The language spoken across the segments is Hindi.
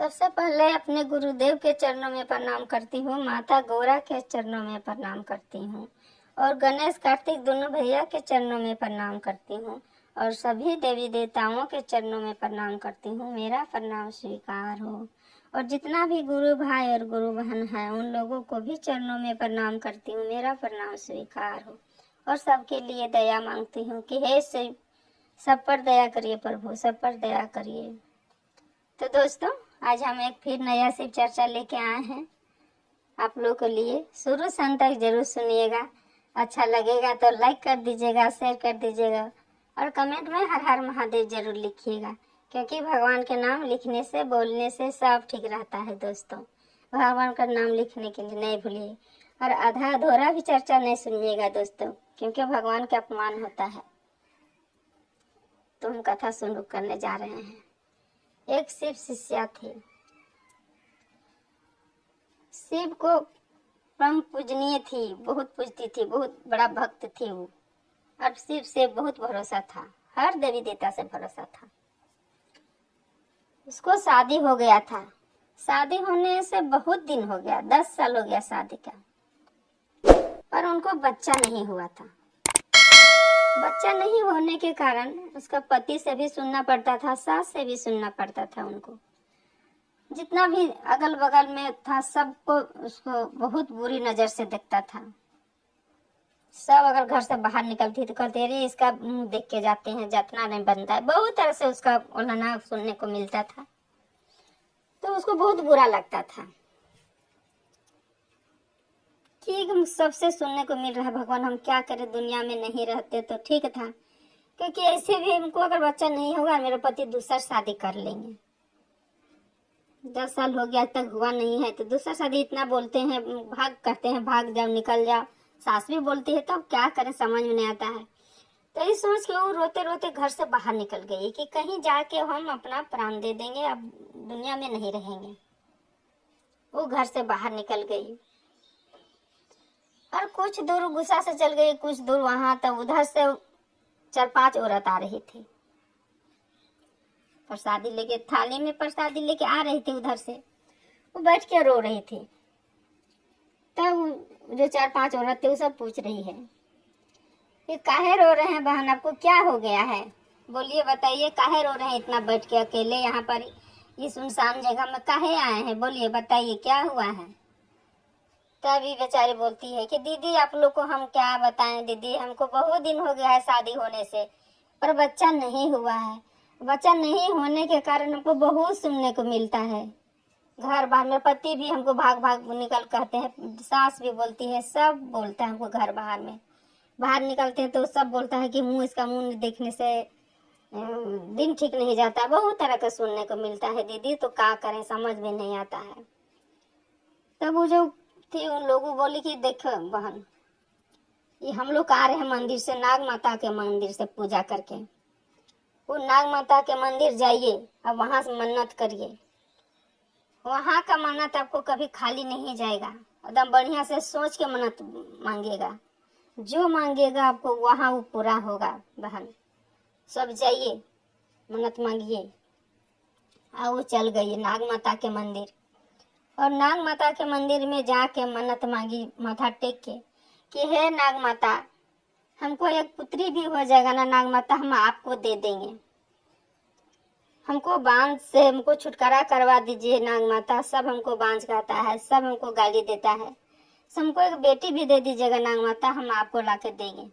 सबसे पहले अपने गुरुदेव के चरणों में प्रणाम करती हूँ, माता गौरा के चरणों में प्रणाम करती हूँ और गणेश कार्तिक दोनों भैया के चरणों में प्रणाम करती हूँ और सभी देवी देवताओं के चरणों में प्रणाम करती हूँ। मेरा प्रणाम स्वीकार हो। और जितना भी गुरु भाई और गुरु बहन है उन लोगों को भी चरणों में प्रणाम करती हूँ। मेरा प्रणाम स्वीकार हो और सबके लिए दया मांगती हूँ कि हे शिव, सब पर दया करिए प्रभु, सब पर दया करिए। तो दोस्तों, आज हम एक फिर नया शिव चर्चा लेके आए हैं आप लोगों के लिए। शुरू से अंत तक जरूर सुनिएगा। अच्छा लगेगा तो लाइक कर दीजिएगा, शेयर कर दीजिएगा और कमेंट में हर हर महादेव जरूर लिखिएगा, क्योंकि भगवान के नाम लिखने से, बोलने से सब ठीक रहता है। दोस्तों, भगवान का नाम लिखने के लिए नहीं भूलिए और आधा अधूरा भी चर्चा नहीं सुनिएगा दोस्तों, क्योंकि भगवान का अपमान होता है। तो हम कथा शुरू करने जा रहे हैं। एक शिव शिष्या थी। शिव को परम पूजनीय थी, बहुत पूजती थी, बहुत बड़ा भक्त थी वो। और शिव से बहुत भरोसा था, हर देवी देवता से भरोसा था। उसको शादी हो गया था। शादी होने से बहुत दिन हो गया, 10 साल हो गया शादी का, पर उनको बच्चा नहीं हुआ था। बच्चा नहीं होने के कारण उसका पति से भी सुनना पड़ता था, सास से भी सुनना पड़ता था। उनको जितना भी अगल बगल में था सबको उसको बहुत बुरी नजर से देखता था। सब अगर घर से बाहर निकलती तो कहते अरे इसका मुंह देख के जाते हैं, जतना नहीं बनता है। बहुत तरह से उसका उल्हाना सुनने को मिलता था, तो उसको बहुत बुरा लगता था कि हम सबसे सुनने को मिल रहा है, भगवान हम क्या करें, दुनिया में नहीं रहते तो ठीक था, क्योंकि ऐसे भी हमको अगर बच्चा नहीं होगा मेरे पति दूसरा शादी कर लेंगे। 10 साल हो गया तक हुआ नहीं है तो दूसरा शादी इतना बोलते हैं, भाग करते हैं, भाग जाओ, निकल जाओ। सास भी बोलती है, तो अब क्या करें, समझ में नहीं आता है। तो ये सोच के वो रोते रोते घर से बाहर निकल गई कि कहीं जाके हम अपना प्राण दे देंगे, अब दुनिया में नहीं रहेंगे। वो घर से बाहर निकल गई और कुछ दूर गुस्सा से चल गई, कुछ दूर वहां तक उधर से 4-5 औरत आ रही थी, प्रसादी लेके, थाली में प्रसादी लेके आ रही थी। उधर से वो बैठ के रो रही थी। तब जो 4-5 औरत थी वो सब पूछ रही है कि काहे रो रहे हैं बहन, आपको क्या हो गया है, बोलिए बताइए, काहे रो रहे हैं इतना बैठ के अकेले यहाँ पर इस सुनसान जगह में काहे आए हैं, बोलिए बताइए क्या हुआ है। तभी बेचारी बोलती है कि दीदी आप लोग को हम क्या बताएं, दीदी हमको बहुत दिन हो गया है शादी होने से, पर बच्चा नहीं हुआ है। बच्चा नहीं होने के कारण हमको बहुत सुनने को मिलता है। घर बाहर में पति भी हमको भाग भाग निकल कहते हैं, सास भी बोलती है, सब बोलता है हमको। घर बाहर में बाहर निकलते हैं तो सब बोलता है कि मुंह इसका मुंह देखने से दिन ठीक नहीं जाता। बहुत तरह का सुनने को मिलता है दीदी, तो क्या करें, समझ में नहीं आता है। तब वो जो थी उन लोगों बोली कि देखो बहन, ये हम लोग आ रहे हैं मंदिर से, नाग माता के मंदिर से पूजा करके। वो नाग माता के मंदिर जाइए, अब वहां से मन्नत करिए, वहां का मन्नत आपको कभी खाली नहीं जाएगा। एकदम बढ़िया से सोच के मन्नत मांगिएगा, जो मांगिएगा आपको वहां वो पूरा होगा। बहन सब जाइए, मन्नत मांगिए। वो चल गई नाग माता के मंदिर और नाग माता के मंदिर में जाके मन्नत मांगी, माथा टेक के कि हे नाग माता, हमको एक पुत्री भी हो जाएगा ना नाग माता, हम आपको दे देंगे। हमको बांझ से हमको छुटकारा करवा दीजिए नाग माता। सब हमको बांझ कहता है, सब हमको गाली देता है, हमको एक बेटी भी दे दीजिएगा नाग माता, हम आपको लाके देंगे।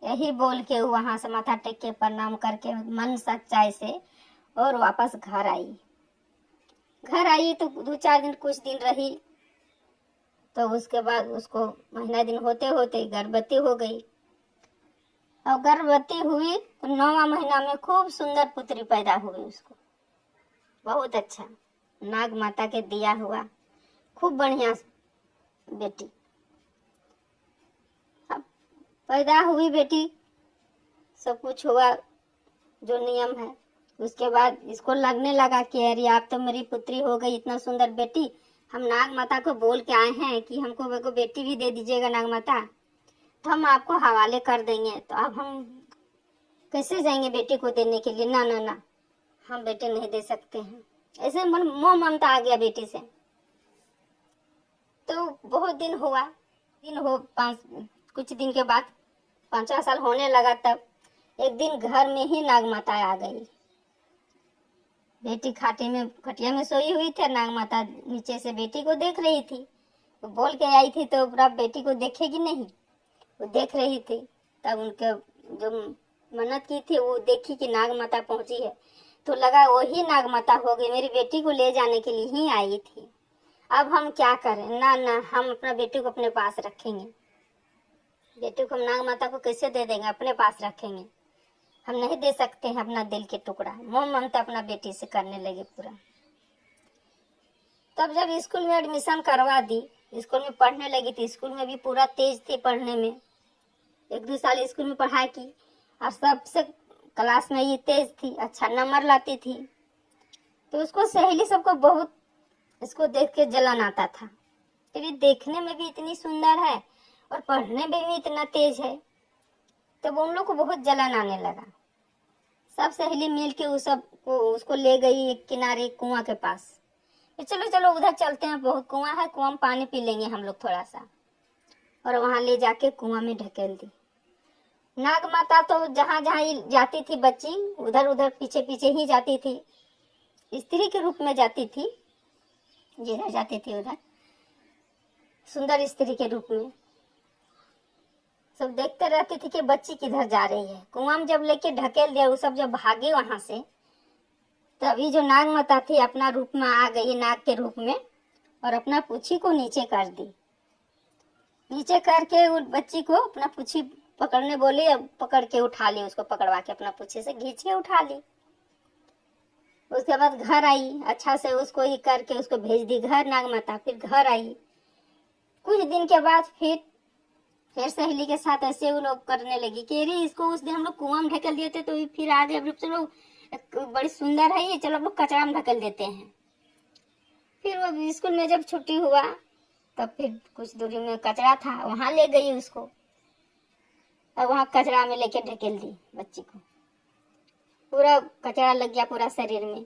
यही बोल के वहां से माथा टेक के प्रणाम करके मन सच्चाई से और वापस घर आई। घर आई तो 2-4 दिन कुछ दिन रही, तो उसके बाद उसको महीना दिन होते होते गर्भवती हो गई। और गर्भवती हुई तो 9वां महीना में खूब सुंदर पुत्री पैदा हुई उसको, बहुत अच्छा, नाग माता के दिया हुआ खूब बढ़िया बेटी। अब पैदा हुई बेटी, सब कुछ हुआ जो नियम है। उसके बाद इसको लगने लगा कि अरे आप तो मेरी पुत्री हो गई, इतना सुंदर बेटी, हम नाग माता को बोल के आए हैं कि हमको बेटी भी दे दीजिएगा नाग माता, तो हम आपको हवाले कर देंगे। तो अब हम कैसे जाएंगे बेटी को देने के लिए, ना ना ना, हम बेटे नहीं दे सकते हैं। ऐसे मन मोह ममता आ गया बेटी से। तो बहुत दिन हुआ, कुछ दिन के बाद 5 साल होने लगा, तब एक दिन घर में ही नाग माता आ गई। बेटी खटिया में सोई हुई थी, नाग माता नीचे से बेटी को देख रही थी। वो बोल के आई थी तो अब बेटी को देखेगी नहीं, वो देख रही थी। तब उनके जो मन्नत की थी वो देखी कि नाग माता पहुंची है, तो लगा वही नाग माता हो गई, मेरी बेटी को ले जाने के लिए ही आई थी। अब हम क्या करें? ना ना, हम अपना बेटी को अपने पास रखेंगे। बेटी को हम नाग माता को कैसे दे देंगे? अपने पास रखेंगे। हम नहीं दे सकते हैं अपना दिल के टुकड़ा। मोह ममता अपना बेटी से करने लगे पूरा। तब जब स्कूल में एडमिशन करवा दी, स्कूल में पढ़ने लगी थी, स्कूल में भी पूरा तेज थी पढ़ने में। 1-2 साल स्कूल में पढ़ाई की और सबसे क्लास में ये तेज थी, अच्छा नंबर लाती थी। तो उसको सहेली सबको बहुत इसको देख के जलन आता था। फिर ये देखने में भी इतनी सुंदर है और पढ़ने में भी इतना तेज है, तब उन लोग को बहुत जलन आने लगा। सब सहेली मिल के उसको ले गई एक किनारे कुआं के पास। चलो चलो उधर चलते हैं, बहुत कुआं है, कुआं में पानी पी लेंगे हम लोग थोड़ा सा। और वहां ले जाके कुआं में ढकेल दी। नाग माता तो जहां जहां जाती थी बच्ची, उधर उधर पीछे पीछे ही जाती थी। स्त्री के रूप में जाती थी, जिधर जाती थी उधर सुंदर स्त्री के रूप में। सब देखते रहती थी कि बच्ची किधर जा रही है। कुआं में जब लेके ढकेल दिया, वो सब जब भागे वहां से, तभी जो नाग माता थी अपना रूप में आ गई, नाग के रूप में, और अपना पूछी को नीचे कर दी। नीचे करके उस बच्ची को अपना पूछी पकड़ने बोली, अब पकड़ के उठा ली, उसको पकड़वा के अपना पूछी से खींच के उठा ली। उसके बाद घर आई, अच्छा से उसको ही करके उसको भेज दी घर नाग माता। फिर घर आई, कुछ दिन के बाद फिर सहेली के साथ ऐसे वो लोग करने लगी कि अरे इसको उस दिन हम लोग कुआं में ढकेल दिए थे, तो फिर आगे चलो बड़ी सुंदर है ये, चलो हम लोग कचरा में ढकेल देते हैं। फिर वो स्कूल में जब छुट्टी हुआ, तब फिर कुछ दूरी में कचरा था, वहां ले गई उसको, और वहां कचरा में लेके ढकेल दी बच्ची को। पूरा कचरा लग गया पूरा शरीर में।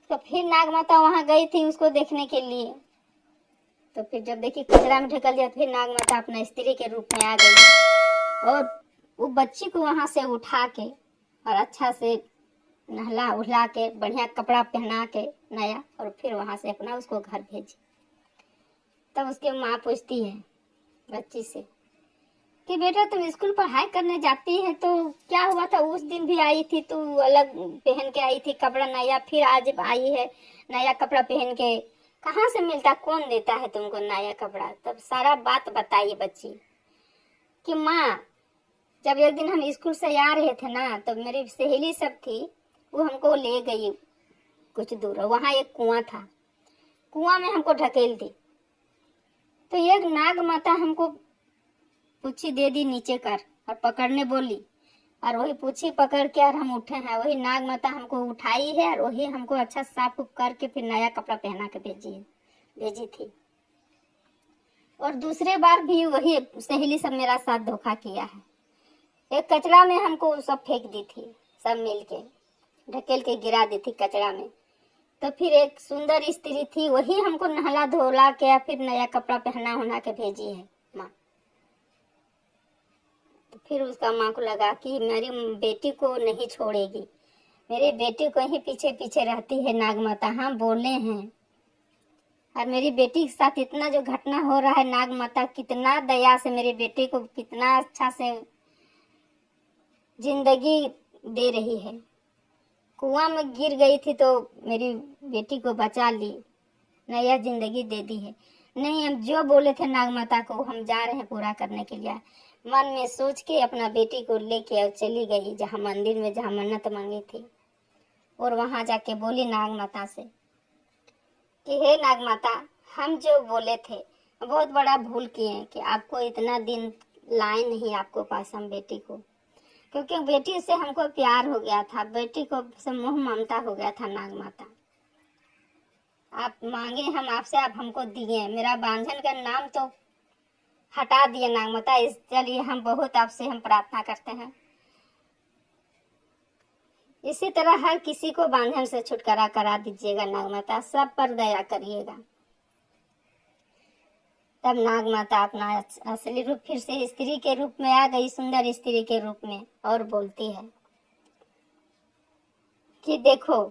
तो फिर नाग माता वहां गई थी उसको देखने के लिए। तो फिर जब देखी कचरा में ढकेल दिया, फिर नाग माता अपना स्त्री के रूप में आ गई और वो बच्ची को वहां से उठा के और अच्छा से नहला उहला के बढ़िया कपड़ा पहना के नया, और फिर वहां से अपना उसको घर भेजी। तब उसके माँ पूछती है बच्ची से कि बेटा तुम स्कूल पढ़ाई करने जाती है तो क्या हुआ था? उस दिन भी आई थी, तू अलग पहन के आई थी कपड़ा नया, फिर आज आई है नया कपड़ा पहन के, कहाँ से मिलता, कौन देता है तुमको नया कपड़ा? तब सारा बात बताई बच्ची कि माँ, जब एक दिन हम स्कूल से आ रहे थे ना, तो मेरी सहेली सब थी, वो हमको ले गई कुछ दूर, वहां एक कुआं था, कुआं में हमको ढकेल दी। तो एक नाग माता हमको पूछी दे दी नीचे कर और पकड़ने बोली, और वही पूछी पकड़ के और हम उठे हैं, वही नाग माता हमको उठाई है और वही हमको अच्छा साफ करके फिर नया कपड़ा पहना के भेजी थी। और दूसरे बार भी वही सहेली सब मेरा साथ धोखा किया है। एक कचरा में हमको सब फेंक दी थी, सब मिलके ढकेल के गिरा दी थी कचरा में। तो फिर एक सुंदर स्त्री थी, वही हमको नहला धोला के फिर नया कपड़ा पहना होना के भेजी है माँ। तो फिर उसका माँ को लगा कि मेरी बेटी को नहीं छोड़ेगी, मेरी बेटी को ही पीछे पीछे रहती है नाग माता, हाँ बोले हैं। और मेरी बेटी के साथ इतना जो घटना हो रहा है, नाग माता कितना दया से मेरी बेटी को कितना अच्छा से जिंदगी दे रही है। कुआं में गिर गई थी तो मेरी बेटी को बचा ली, नया जिंदगी दे दी है। नहीं, हम जो बोले थे नाग माता को हम जा रहे हैं पूरा करने के लिए, मन में सोच के अपना बेटी को लेके और चली गई जहाँ मंदिर में जहाँ मन्नत मांगी थी। और वहां जाके बोली नाग माता से कि हे नाग माता, हम जो बोले थे बहुत बड़ा भूल किए कि आपको इतना दिन लाए नहीं आपको पास हम बेटी को, क्योंकि बेटी से हमको प्यार हो गया था, बेटी को से मोह ममता हो गया था। नाग माता आप मांगे हम आपसे, आप हमको दिए, मेरा बांझन का नाम तो हटा दिए नाग माता, इसलिए हम बहुत आपसे हम प्रार्थना करते हैं इसी तरह हर किसी को बंधन से छुटकारा करा दीजिएगा नाग माता, सब पर दया करिएगा। तब नाग माता अपना असली रूप फिर से स्त्री के रूप में आ गई, सुंदर स्त्री के रूप में, और बोलती है कि देखो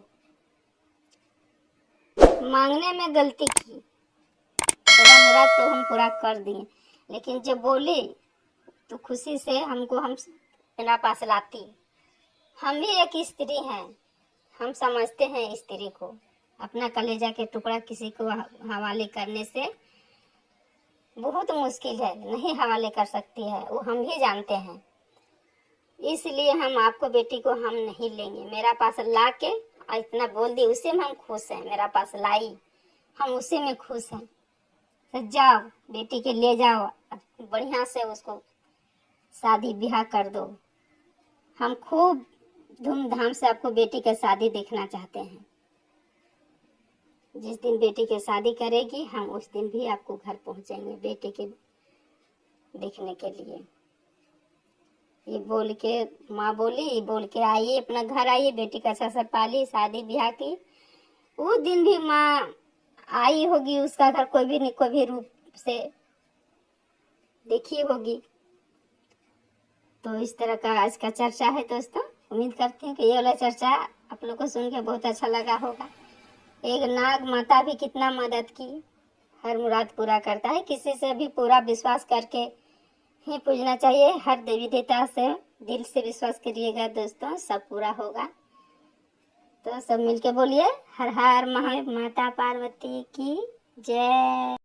मांगने में गलती की, तेरा मुराद तो हम पूरा कर दिए, लेकिन जब बोली तो खुशी से हमको हम मेरा पास लाती। हम भी एक स्त्री हैं, हम समझते हैं स्त्री को, अपना कलेजा के टुकड़ा किसी को हवाले करने से बहुत मुश्किल है, नहीं हवाले कर सकती है, वो हम भी जानते हैं। इसलिए हम आपको बेटी को हम नहीं लेंगे, मेरा पास ला के इतना बोल दी, उसी में हम खुश हैं। मेरा पास लाई, हम उसी में खुश हैं। तो जाओ बेटी के ले जाओ, बढ़िया से उसको शादी ब्याह कर दो। हम खूब धूमधाम से आपको बेटी का शादी देखना चाहते हैं। जिस दिन बेटी की शादी करेगी हम उस दिन भी आपको घर पहुंचेंगे बेटे के देखने के लिए। ये बोल के माँ बोली, ये बोल के आइए अपना घर आइए, बेटी का अच्छा से पाली, शादी ब्याह की। वो दिन भी माँ आई होगी, उसका घर कोई भी रूप से देखी होगी। तो इस तरह का आज का चर्चा है दोस्तों। उम्मीद करती हूँ कि ये वाला चर्चा आप लोग को सुन के बहुत अच्छा लगा होगा। एक नाग माता भी कितना मदद की, हर मुराद पूरा करता है। किसी से भी पूरा विश्वास करके ही पूजना चाहिए। हर देवी देवता से दिल से विश्वास करिएगा दोस्तों, सब पूरा होगा। तो सब मिलके बोलिए हर हर महादेव, माता पार्वती की जय।